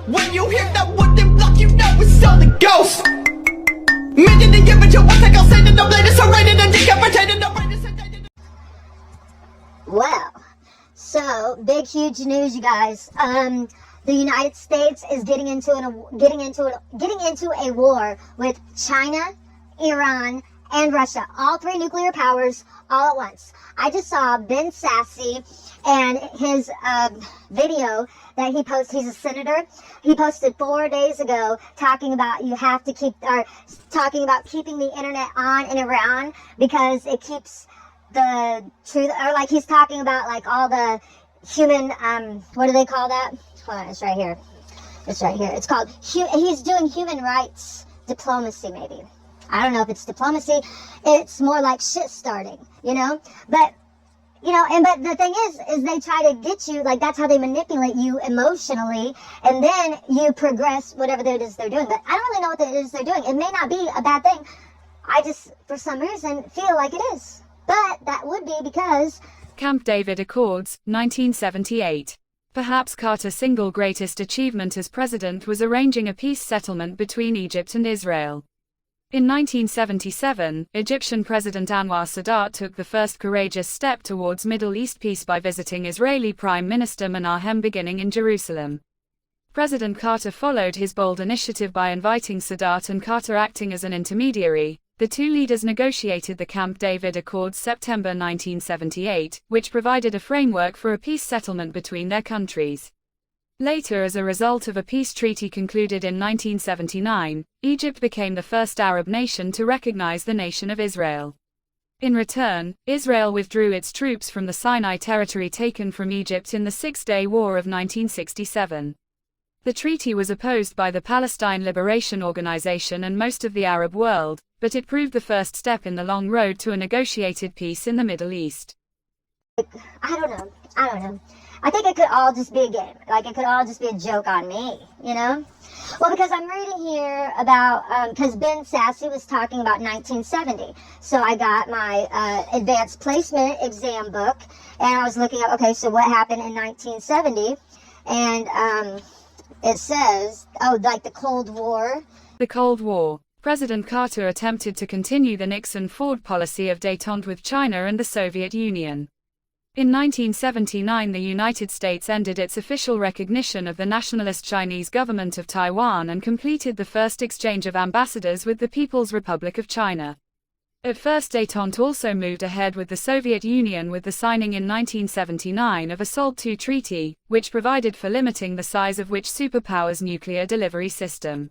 When you hear that wooden block, you know it's all the ghost. Minute to give it to one take, I'll say that the blade is serrated and decapitated. Well, so big huge news, you guys. The United States is getting into a war with China, Iran, and Russia. All three nuclear powers all at once. I just saw Ben Sasse and his video that he posted. He's a senator. He posted 4 days ago talking about talking about keeping the internet on in Iran because it keeps the truth, or like he's talking about like all the human, what do they call that? Hold on, it's right here. It's right here. It's called, he's doing human rights diplomacy, maybe. I don't know if it's diplomacy. It's more like shit starting, you know? But, you know, but the thing is they try to get you, like that's how they manipulate you emotionally, and then you progress whatever it is they're doing. But I don't really know what it is they're doing. It may not be a bad thing. I just, for some reason, feel like it is. But that would be because Camp David Accords, 1978. Perhaps Carter's single greatest achievement as president was arranging a peace settlement between Egypt and Israel. In 1977, Egyptian President Anwar Sadat took the first courageous step towards Middle East peace by visiting Israeli Prime Minister Menachem Begin in Jerusalem. President Carter followed his bold initiative by inviting Sadat and Carter acting as an intermediary. The two leaders negotiated the Camp David Accords September 1978, which provided a framework for a peace settlement between their countries. Later, as a result of a peace treaty concluded in 1979, Egypt became the first Arab nation to recognize the nation of Israel. In return, Israel withdrew its troops from the Sinai territory taken from Egypt in the Six-Day War of 1967. The treaty was opposed by the Palestine Liberation Organization and most of the Arab world, but it proved the first step in the long road to a negotiated peace in the Middle East. I don't know. I think it could all just be a game. Like, it could all just be a joke on me, you know? Well, because I'm reading here about, because Ben Sasse was talking about 1970. So I got my advanced placement exam book, and I was looking up, okay, so what happened in 1970? And it says, oh, like the Cold War. The Cold War. President Carter attempted to continue the Nixon-Ford policy of détente with China and the Soviet Union. In 1979, the United States ended its official recognition of the nationalist Chinese government of Taiwan and completed the first exchange of ambassadors with the People's Republic of China. At first, détente also moved ahead with the Soviet Union with the signing in 1979 of a SALT II treaty, which provided for limiting the size of which superpowers' nuclear delivery system.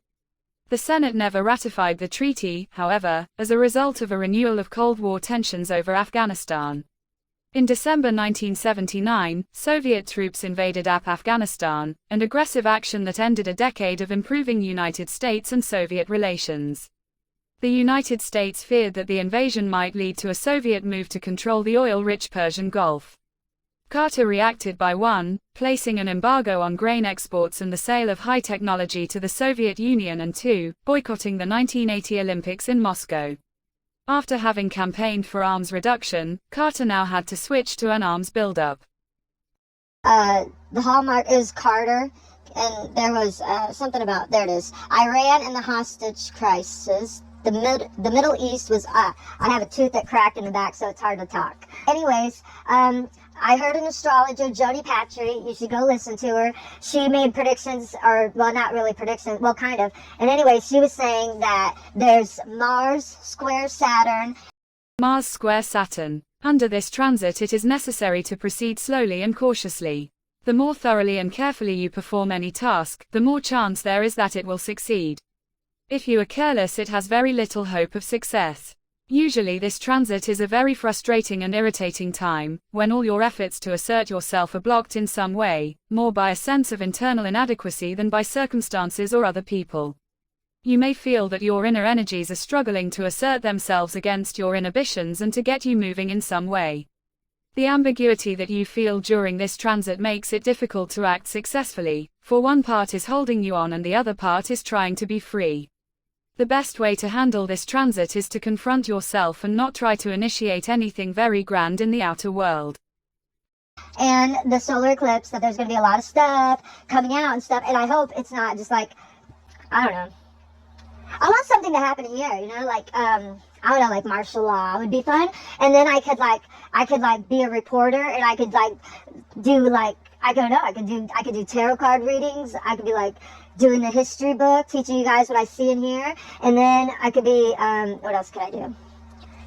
The Senate never ratified the treaty, however, as a result of a renewal of Cold War tensions over Afghanistan. In December 1979, Soviet troops invaded Afghanistan, an aggressive action that ended a decade of improving United States and Soviet relations. The United States feared that the invasion might lead to a Soviet move to control the oil-rich Persian Gulf. Carter reacted by 1. Placing an embargo on grain exports and the sale of high technology to the Soviet Union, and 2. Boycotting the 1980 Olympics in Moscow. After having campaigned for arms reduction, Carter now had to switch to an arms buildup. The hallmark is Carter, and there was something about, there it is, Iran and the hostage crisis. The Middle East was, I have a tooth that cracked in the back, so it's hard to talk. Anyways, I heard an astrologer, Jodi Patry, you should go listen to her. She made predictions, or, well, not really predictions, well, kind of. And anyway, she was saying that there's Mars square Saturn. Mars square Saturn. Under this transit, it is necessary to proceed slowly and cautiously. The more thoroughly and carefully you perform any task, the more chance there is that it will succeed. If you are careless, it has very little hope of success. Usually this transit is a very frustrating and irritating time, when all your efforts to assert yourself are blocked in some way, more by a sense of internal inadequacy than by circumstances or other people. You may feel that your inner energies are struggling to assert themselves against your inhibitions and to get you moving in some way. The ambiguity that you feel during this transit makes it difficult to act successfully, for one part is holding you on and the other part is trying to be free. The best way to handle this transit is to confront yourself and not try to initiate anything very grand in the outer world. and the solar eclipse, that there's going to be a lot of stuff coming out and stuff. And I hope it's not just like, I don't know. I want something to happen here, you know, like, I don't know, like martial law would be fun. And then I could be a reporter, and I could like do like, I don't know, I could do tarot card readings. I could be like doing the history book, teaching you guys what I see in here. And then I could be, what else could I do?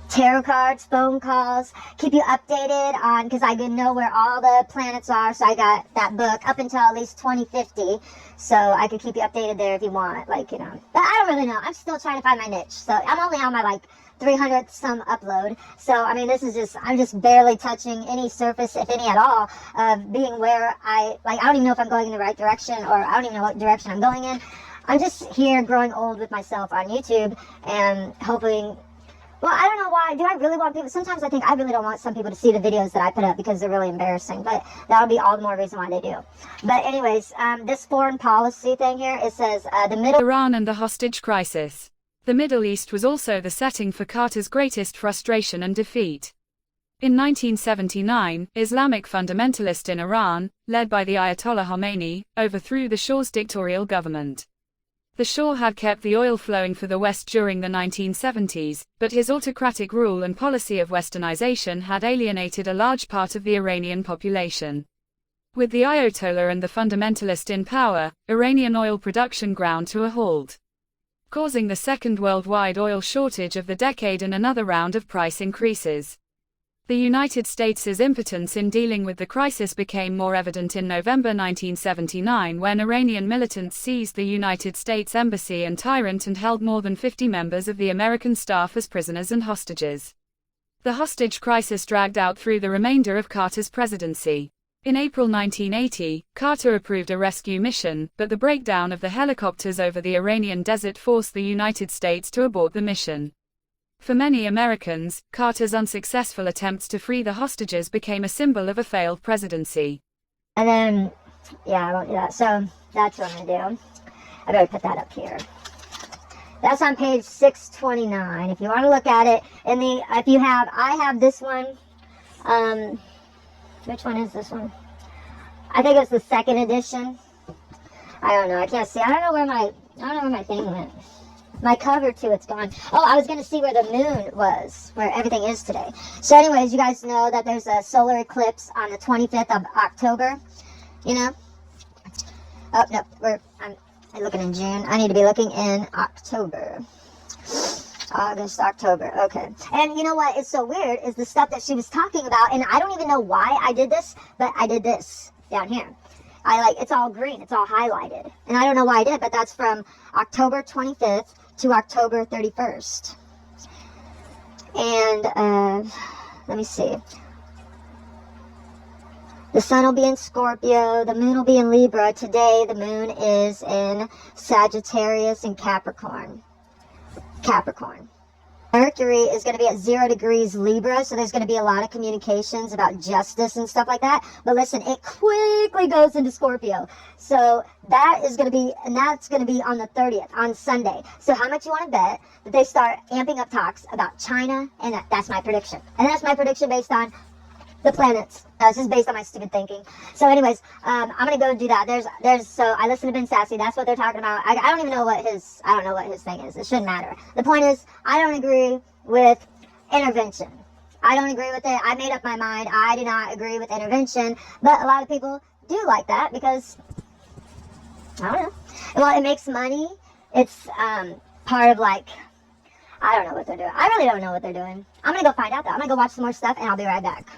Tarot cards, phone calls, keep you updated on, because I didn't know where all the planets are, so I got that book up until at least 2050, so I could keep you updated there if you want, like, you know. But I don't really know. I'm still trying to find my niche, so I'm only on my, like, 300th some upload, so, I mean, this is just, I'm just barely touching any surface, if any at all, of being where I don't even know if I'm going in the right direction, or I don't even know what direction I'm going in. I'm just here growing old with myself on YouTube, and hoping. Well, I don't know why. Do I really want people? Sometimes I think I really don't want some people to see the videos that I put up because they're really embarrassing. But that'll be all the more reason why they do. But anyways, this foreign policy thing here, it says the Middle Iran and the hostage crisis. The Middle East was also the setting for Carter's greatest frustration and defeat. In 1979, Islamic fundamentalists in Iran, led by the Ayatollah Khomeini, overthrew the Shah's dictatorial government. The Shah had kept the oil flowing for the West during the 1970s, but his autocratic rule and policy of westernization had alienated a large part of the Iranian population. With the Ayatollah and the fundamentalist in power, Iranian oil production ground to a halt, causing the second worldwide oil shortage of the decade and another round of price increases. The United States' impotence in dealing with the crisis became more evident in November 1979 when Iranian militants seized the United States Embassy in Tehran and held more than 50 members of the American staff as prisoners and hostages. The hostage crisis dragged out through the remainder of Carter's presidency. In April 1980, Carter approved a rescue mission, but the breakdown of the helicopters over the Iranian desert forced the United States to abort the mission. For many Americans, Carter's unsuccessful attempts to free the hostages became a symbol of a failed presidency. And then, yeah, I won't do that. So that's what I'm going to do. I better put that up here. That's on page 629. If you want to look at it, I have this one. Which one is this one? I think it's the second edition. I don't know. I can't see. I don't know where my thing went. My cover too, it's gone. Oh, I was going to see where the moon was, where everything is today. So anyways, you guys know that there's a solar eclipse on the 25th of October, you know? Oh, no, I'm looking in June. I need to be looking in October. August, October, okay. And you know what is so weird is the stuff that she was talking about, and I don't even know why I did this, but I did this down here. It's all green, it's all highlighted. And I don't know why I did, but that's from October 25th to October 31st. And, let me see. The sun will be in Scorpio, the moon will be in Libra. Today, the moon is in Sagittarius and Capricorn. Mercury is going to be at 0 degrees Libra, so there's going to be a lot of communications about justice and stuff like that. But listen, it quickly goes into Scorpio. So that is going to be, and that's going to be on the 30th, on Sunday. So how much you want to bet that they start amping up talks about China? And that's my prediction. And that's my prediction based on the planets. This is based on my stupid thinking. So anyways, I'm going to go do that. So I listened to Ben Sassy. That's what they're talking about. I don't even know what his thing is. It shouldn't matter. The point is, I don't agree with intervention. I don't agree with it. I made up my mind. I do not agree with intervention. But a lot of people do like that because, I don't know. Well, it makes money. It's part of I don't know what they're doing. I really don't know what they're doing. I'm going to go find out though. I'm going to go watch some more stuff and I'll be right back.